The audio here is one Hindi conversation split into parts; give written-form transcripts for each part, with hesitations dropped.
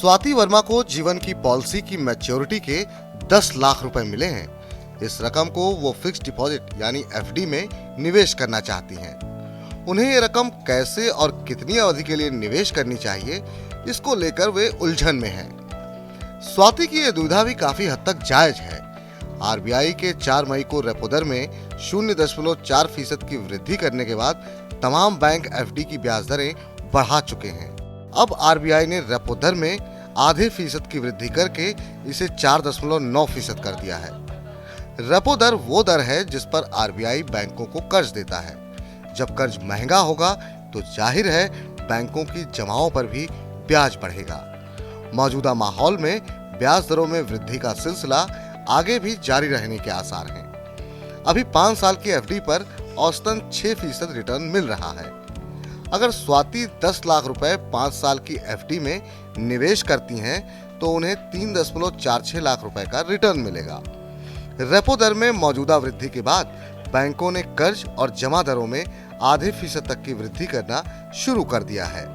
स्वाति वर्मा को जीवन की पॉलिसी की मैच्योरिटी के 10 लाख रुपए मिले हैं। इस रकम को वो फिक्स डिपॉजिट यानी एफडी में निवेश करना चाहती हैं। उन्हें ये रकम कैसे और कितनी अवधि के लिए निवेश करनी चाहिए, इसको लेकर वे उलझन में हैं। स्वाति की ये दुविधा भी काफी हद तक जायज है। आरबीआई के 4 मई को रेपो दर में 0.4% की वृद्धि करने के बाद तमाम बैंक एफडी की ब्याज दरें बढ़ा चुके हैं। अब आरबीआई ने रेपो दर में आधे फीसद की वृद्धि करके इसे 4.9% कर दिया है। रेपो दर वो दर है जिस पर आरबीआई बैंकों को कर्ज देता है। जब कर्ज महंगा होगा तो जाहिर है बैंकों की जमाओं पर भी ब्याज बढ़ेगा। मौजूदा माहौल में ब्याज दरों में वृद्धि का सिलसिला आगे भी जारी रहने के आसार हैं। अभी 5 साल की एफडी पर औसतन 6% रिटर्न मिल रहा है। अगर स्वाति 10 लाख रुपए 5 साल की एफडी में निवेश करती हैं तो उन्हें 3.46 लाख रुपए का रिटर्न मिलेगा। रेपो दर में मौजूदा वृद्धि के बाद बैंकों ने कर्ज और जमा दरों में आधे फीसद तक की वृद्धि करना शुरू कर दिया है।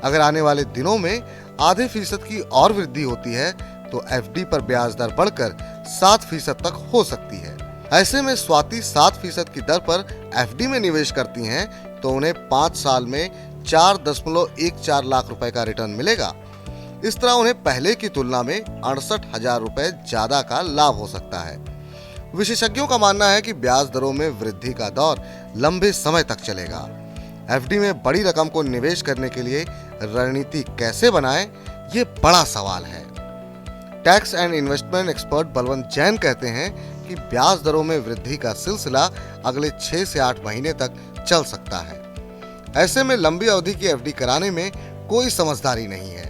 अगर आने वाले दिनों में आधे फीसद की और वृद्धि होती है तो एफडी पर ब्याज दर बढ़कर 7% तक हो सकती है। ऐसे में स्वाति 7% की दर पर एफडी में निवेश करती हैं तो उन्हें 5 साल में 4.14 लाख रुपए का रिटर्न मिलेगा। इस तरह उन्हें पहले की तुलना में 68,000 रुपए ज्यादा का लाभ हो सकता है। विशेषज्ञों का मानना है कि ब्याज दरों में वृद्धि का दौर लंबे समय तक चलेगा। एफडी में बड़ी रकम को निवेश करने के लिए रणनीति कैसे बनाएं, ये बड़ा सवाल है। Tax and investment expert Balwant Jain कहते हैं कि ब्याज दरों में वृद्धि का सिलसिला अगले 6 से 8 महीने तक चल सकता है। ऐसे में लंबी अवधि की एफडी कराने में कोई समझदारी नहीं है।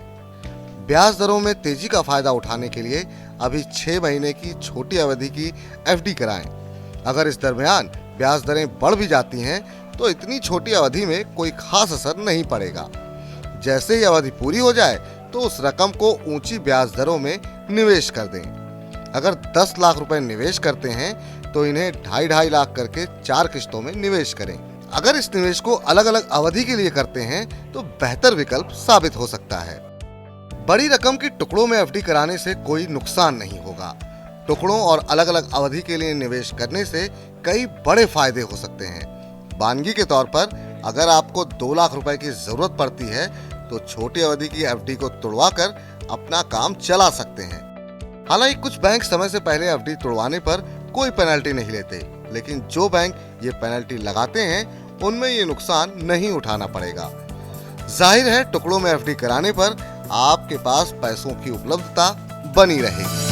ब्याज दरों में तेजी का फायदा उठाने के लिए अभी 6 महीने की छोटी अवधि की एफडी कराएं। अगर इस दरमियान ब्याज दरें बढ़ भी जाती हैं तो इतनी छोटी अवधि में कोई खास असर नहीं पड़ेगा। जैसे ही अवधि पूरी हो जाए तो उस रकम को ऊंची ब्याज दरों में निवेश कर दें। अगर 10 लाख रुपए निवेश करते हैं तो इन्हें 2.5 लाख करके 4 किश्तों में निवेश करें। अगर इस निवेश को अलग अलग अवधि के लिए करते हैं तो बेहतर विकल्प साबित हो सकता है। बड़ी रकम की टुकड़ों में एफडी कराने से कोई नुकसान नहीं होगा। टुकड़ों और अलग अलग अवधि के लिए निवेश करने से कई बड़े फायदे हो सकते हैं। वानगी के तौर पर अगर आपको 2 लाख रुपए की जरूरत पड़ती है तो छोटी अवधि की एफडी को तुड़वाकर अपना काम चला सकते हैं। हालांकि कुछ बैंक समय से पहले एफडी तुड़वाने पर कोई पेनल्टी नहीं लेते, लेकिन जो बैंक ये पेनल्टी लगाते हैं उनमें ये नुकसान नहीं उठाना पड़ेगा। जाहिर है टुकड़ों में एफडी कराने पर आपके पास पैसों की उपलब्धता बनी रहेगी।